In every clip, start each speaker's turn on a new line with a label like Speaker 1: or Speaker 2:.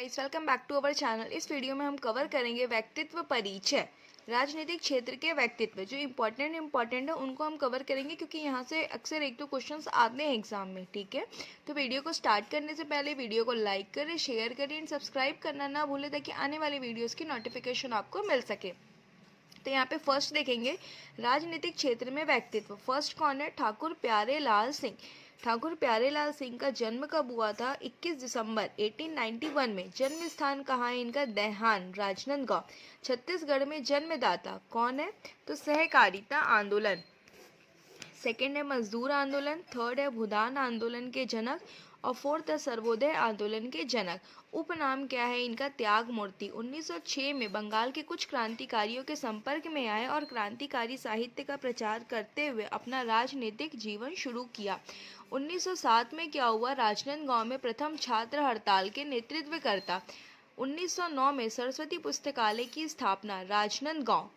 Speaker 1: Guys, welcome back to our channel. इस video में हम कवर करेंगे व्यक्तित्व परिचय। राजनीतिक क्षेत्र के व्यक्तित्व जो इम्पोर्टेंट है उनको हम कवर करेंगे, क्योंकि यहाँ से अक्सर एक दो क्वेश्चंस आते हैं एग्जाम में। ठीक है, तो वीडियो को स्टार्ट करने से पहले वीडियो को लाइक करें, शेयर करें एंड सब्सक्राइब करना ना भूलें, ताकि आने वाले वीडियोज़ की नोटिफिकेशन आपको मिल सके। तो यहाँ पे फर्स्ट देखेंगे राजनीतिक क्षेत्र में व्यक्तित्व। फर्स्ट कौन है? ठाकुर प्यारे लाल सिंह। ठाकुर प्यारे लाल सिंह का जन्म कब हुआ था? 21 दिसंबर 1891 में। जन्म स्थान कहाँ है इनका? देहान, राजनांदगांव, छत्तीसगढ़ में। जन्मदाता कौन है? तो सहकारिता आंदोलन। सेकेंड है मजदूर आंदोलन। थर्ड है भूदान आंदोलन के जनक। और फोर्थ है सर्वोदय आंदोलन के जनक। उपनाम क्या है इनका? त्याग मूर्ति। 1906 में बंगाल के कुछ क्रांतिकारियों के संपर्क में आए और क्रांतिकारी साहित्य का प्रचार करते हुए अपना राजनीतिक जीवन शुरू किया। 1907 में क्या हुआ? राजनांदगांव में प्रथम छात्र हड़ताल के नेतृत्व करता। 1909 में सरस्वती पुस्तकालय की स्थापना, राजनांदगांव।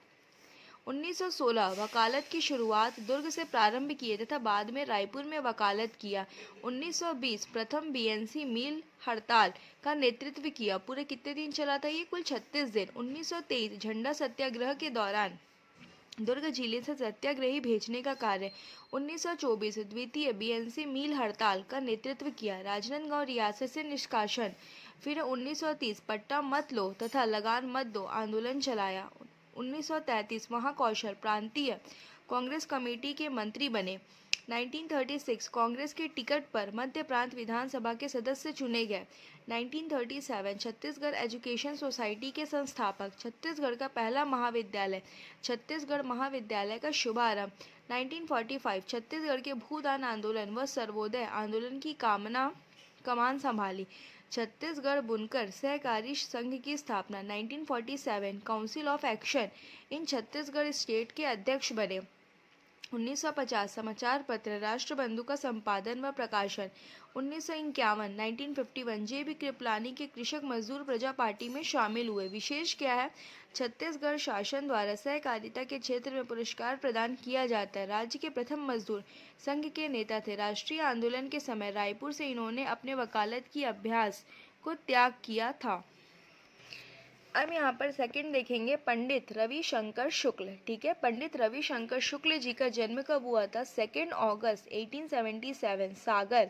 Speaker 1: 1916 वकालत की शुरुआत दुर्ग से प्रारंभ किए तथा बाद में रायपुर में वकालत किया। 1920 प्रथम बीएनसी मील हड़ताल का नेतृत्व किया। पूरे कितने दिन चला था ये? कुल 36 दिन। 1923 झंडा सत्याग्रह के दौरान दुर्ग जिले से सत्याग्रही भेजने का कार्य। 1924 द्वितीय बीएनसी मील हड़ताल का नेतृत्व किया। राजनांदगांव रियासत से निष्कासन। फिर 1930 पट्टा मत लो तथा लगान मत दो आंदोलन चलाया। 1933 महाकौशल प्रांतीय कांग्रेस कमेटी के मंत्री बने। 1936 कांग्रेस के टिकट पर मध्य प्रांत विधानसभा के सदस्य चुने गए। 1937 छत्तीसगढ़ एजुकेशन सोसाइटी के संस्थापक। छत्तीसगढ़ का पहला महाविद्यालय, छत्तीसगढ़ महाविद्यालय का शुभारंभ। 1945 छत्तीसगढ़ के भूदान आंदोलन व सर्वोदय आंदोलन की कमान संभाली। छत्तीसगढ़ बुनकर सहकारी संघ की स्थापना। 1947 council of action in Chhattisgarh state के अध्यक्ष बने। 1950 समाचार पत्र राष्ट्रबंधु का संपादन व प्रकाशन। 1951 1951 जेबी कृपलानी के कृषक मजदूर प्रजा पार्टी में शामिल हुए। विशेष क्या है? छत्तीसगढ़ शासन द्वारा सहकारिता के क्षेत्र में पुरस्कार प्रदान किया जाता है। राज्य के प्रथम मजदूर संघ के नेता थे। राष्ट्रीय आंदोलन के समय रायपुर से इन्होंने अपने वकालत की अभ्यास को त्याग किया था। अब यहाँ पर सेकंड देखेंगे पंडित रविशंकर शुक्ल। ठीक है, पंडित रविशंकर शुक्ल जी का जन्म कब हुआ था? 2 अगस्त 1877 सागर,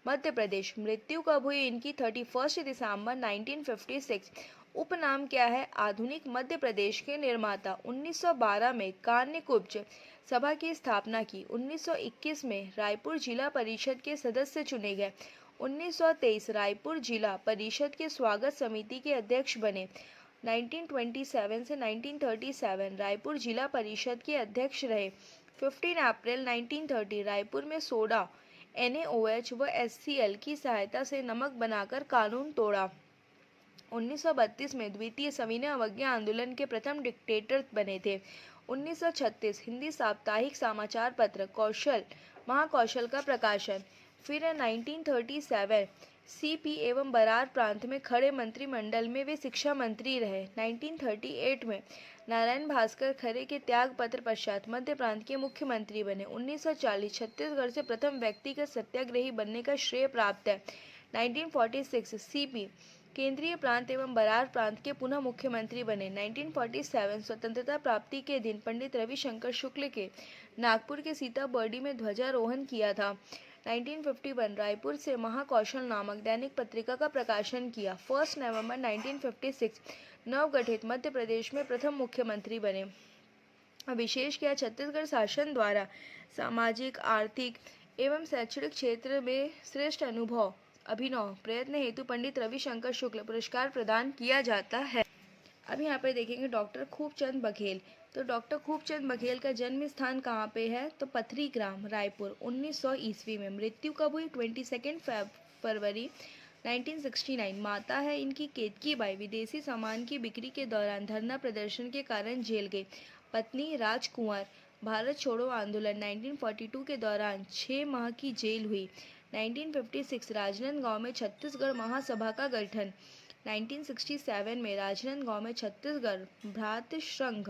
Speaker 1: मध्य प्रदेश। मृत्यु कब हुई इनकी? 31 दिसंबर 1956। उपनाम क्या है? आधुनिक मध्य प्रदेश के निर्माता। 1912 में कान्यकुब्ज सभा की स्थापना की। 1921 में रायपुर जिला परिषद के सदस्य चुने गए। 1923 रायपुर जिला परिषद के स्वागत समिति के अध्यक्ष बने। 1927 से 1937 रायपुर जिला परिषद के अध्यक्ष रहे। 15 अप्रैल 1930 रायपुर में सोडा, NaOH व HCl की सहायता से नमक बनाकर कानून तोड़ा। 1932 में द्वितीय सविनय अवज्ञा आंदोलन के प्रथम डिक्टेटर बने थे। 1936 हिंदी साप्ताहिक समाचार पत्र कौशल महाकौशल का प्रकाशन। फिर 1937 सीपी एवं बरार प्रांत में खड़े मंत्रिमंडल में वे शिक्षा मंत्री रहे। 1938 में नारायण भास्कर खरे के त्याग पत्र पश्चात मध्य प्रांत के मुख्यमंत्री बने। 1940 छत्तीसगढ़ से प्रथम व्यक्तिगत सत्याग्रही बनने का श्रेय प्राप्त है। 1946 सीपी केंद्रीय प्रांत एवं बरार प्रांत के पुनः मुख्यमंत्री बने। 1947 स्वतंत्रता प्राप्ति के दिन पंडित रविशंकर शुक्ल के नागपुर के सीताबर्डी में ध्वजारोहण किया था। 1951 रायपुर से महाकौशल नामक दैनिक पत्रिका का प्रकाशन किया। 1 नवंबर 1956 नवगठित मध्य प्रदेश में प्रथम मुख्यमंत्री बने। विशेष क्या? छत्तीसगढ़ शासन द्वारा सामाजिक, आर्थिक एवं शैक्षणिक क्षेत्र में श्रेष्ठ अभिनव प्रयत्न हेतु पंडित रविशंकर शुक्ल पुरस्कार प्रदान किया जाता है। अब यहाँ पे देखेंगे डॉक्टर खूबचंद बघेल। तो डॉक्टर खूबचंद बघेल का जन्म स्थान कहाँ पे है? तो पथरी ग्राम, रायपुर। 1900 ईस्वी में। मृत्यु कब हुई? 22 फरवरी 1969। माता है इनकी केतकी बाई। विदेशी सामान की बिक्री के दौरान धरना प्रदर्शन के कारण जेल गई। पत्नी राजकुंवर। भारत छोड़ो आंदोलन 1942 के दौरान 6 माह की जेल हुई। 1956 राजनांदगांव में छत्तीसगढ़ महासभा का गठन। 1967 में राजनांदगांव में छत्तीसगढ़ भ्रातृ संघ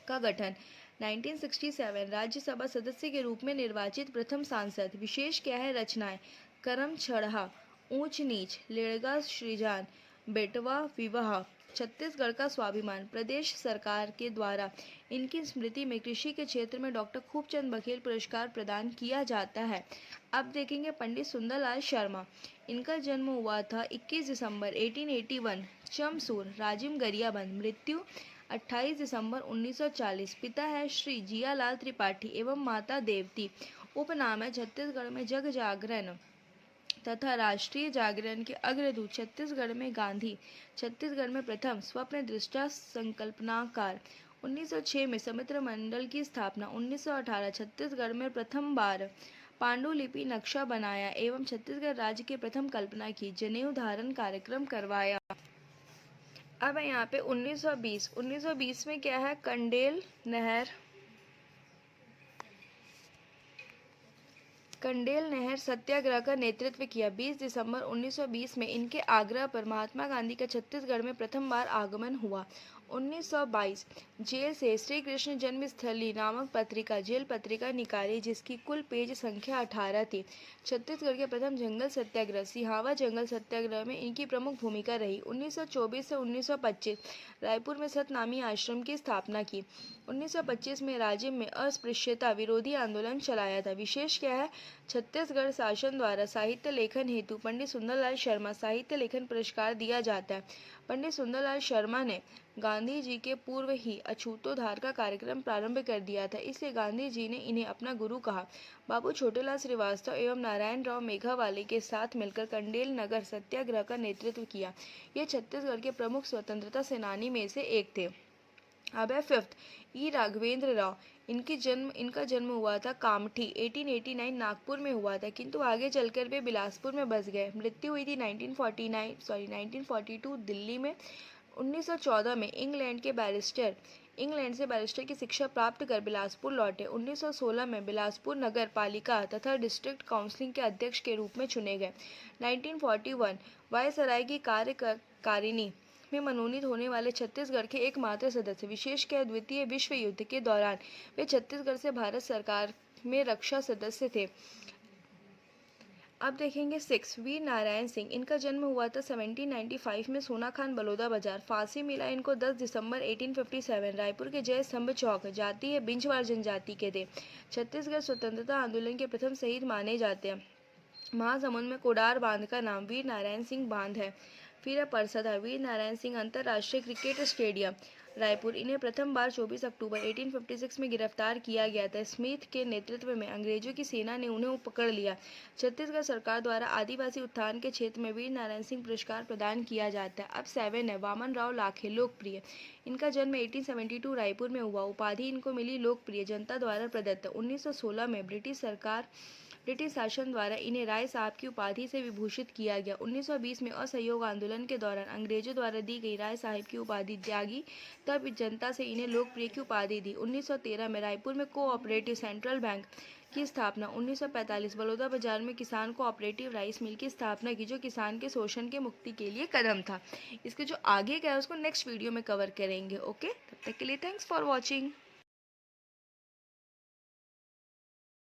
Speaker 1: का गठन। 1967 राज्यसभा सदस्य के रूप में निर्वाचित प्रथम सांसद। विशेष क्या है? रचनाएं करम छड़ा, ऊंच नीच, लेड़गा सृजान, बेटवा विवाह छत्तीसगढ़ का स्वाभिमान। प्रदेश सरकार के द्वारा इनकी स्मृति में कृषि के क्षेत्र में डॉक्टर खूबचंद बघेल पुरस्कार प्रदान किया जाता है। अब देखेंगे पंडित सुंदरलाल शर्मा। इनका जन्म हुआ था 21 दिसंबर 1881 चमसूर राजिम गरियाबंद। मृत्यु 28 दिसंबर 1940। पिता है श्री जियालाल त्रिपाठी एवं माता देवती। उपनाम है छत्तीसगढ़ में जग जागरण तथा राष्ट्रीय जागरण के अग्रदूत। छत्तीसगढ़ में गांधी। छत्तीसगढ़ में प्रथम स्वप्न दृष्टा संकल्पनाकार। 1906 में समित्र मंडल की स्थापना। 1918 छत्तीसगढ़ में प्रथम बार पांडुलिपि नक्शा बनाया एवं छत्तीसगढ़ राज्य की प्रथम कल्पना की। जनेऊ धारण कार्यक्रम करवाया। अब यहाँ पे 1920 में क्या है, कंडेल नहर सत्याग्रह का नेतृत्व किया। 20 दिसंबर 1920 में इनके आग्रह पर महात्मा गांधी का छत्तीसगढ़ में प्रथम बार आगमन हुआ। 1922 जेल से श्री कृष्ण जन्मस्थली नामक पत्रिका जेल पत्रिका निकाली, जिसकी कुल पेज संख्या 18 थी। छत्तीसगढ़ के प्रथम जंगल सत्याग्रह सिहावा जंगल सत्याग्रह में इनकी प्रमुख भूमिका रही। 1924 से 1925 रायपुर में सतनामी आश्रम की स्थापना की। 1925 में राज्य में अस्पृश्यता विरोधी आंदोलन चलाया था। विशेष क्या है, छत्तीसगढ़ शासन द्वारा साहित्य लेखन हेतु पंडित सुंदरलाल शर्मा साहित्य लेखन पुरस्कार दिया जाता है। पंडित सुंदरलाल शर्मा ने गांधी जी के पूर्व ही अछूतोद्धार का कार्यक्रम प्रारंभ कर दिया था, इसलिए गांधी जी ने इन्हें अपना गुरु कहा। बाबू छोटेलाल श्रीवास्तव एवं नारायण राव मेघावाले के साथ मिलकर कंडेल नगर सत्याग्रह का नेतृत्व किया। ये छत्तीसगढ़ के प्रमुख स्वतंत्रता सेनानी में से एक थे। अब है 5th ई राघवेंद्र राव। इनका जन्म हुआ था कामठी 1889 नागपुर में हुआ था, किंतु आगे चलकर वे बिलासपुर में बस गए। मृत्यु हुई थी 1942 दिल्ली में। 1914 में इंग्लैंड से बैरिस्टर की शिक्षा प्राप्त कर बिलासपुर लौटे। 1916 में बिलासपुर नगर पालिका तथा डिस्ट्रिक्ट काउंसिल के अध्यक्ष के रूप में चुने गए। 1941 वायसराय की कार्यकारिणी में मनोनीत होने वाले छत्तीसगढ़ के एकमात्र सदस्य। विशेष क्या, द्वितीय विश्व युद्ध के दौरान वे छत्तीसगढ़ से भारत सरकार में रक्षा सदस्य थे। अब देखेंगे 6 वीर नारायण सिंह। इनका जन्म हुआ था 1795 में सोनाखान बलौदा बाजार। फांसी मिला इनको 10 दिसंबर 1857 रायपुर के जय स्तंभ चौक। जाति है बिंजवार जनजाति के थे। छत्तीसगढ़ स्वतंत्रता आंदोलन के प्रथम शहीद माने जाते हैं। महासमुंद में कोडार बांध का नाम वीर नारायण सिंह बांध है। फिर परसदा वीर नारायण सिंह अंतर्राष्ट्रीय क्रिकेट स्टेडियम रायपुर। इन्हें प्रथम बार 24 अक्टूबर 1856 में गिरफ्तार किया गया था। स्मिथ के नेतृत्व में अंग्रेजों की सेना ने उन्हें पकड़ लिया। छत्तीसगढ़ सरकार द्वारा आदिवासी उत्थान के क्षेत्र में वीर नारायण सिंह पुरस्कार प्रदान किया जाता है। अब 7 है वामन राव लाखे लोकप्रिय। इनका जन्म 1872 रायपुर में हुआ। उपाधि इनको मिली लोकप्रिय जनता द्वारा प्रदत्त। 1916 में ब्रिटिश शासन द्वारा इन्हें राय साहब की उपाधि से विभूषित किया गया। 1920 में असहयोग आंदोलन के दौरान अंग्रेजों द्वारा दी गई राय साहब की उपाधि त्यागी, तब जनता से इन्हें लोकप्रिय की उपाधि दी। 1913 में रायपुर में कोऑपरेटिव सेंट्रल बैंक की स्थापना। 1945 बलौदा बाजार में किसान कोऑपरेटिव राइस मिल की स्थापना की, जो किसान के शोषण के मुक्ति के लिए कदम था। इसके जो आगे का है उसको नेक्स्ट वीडियो में कवर करेंगे। ओके, तब तक के लिए थैंक्स फॉर वॉचिंग।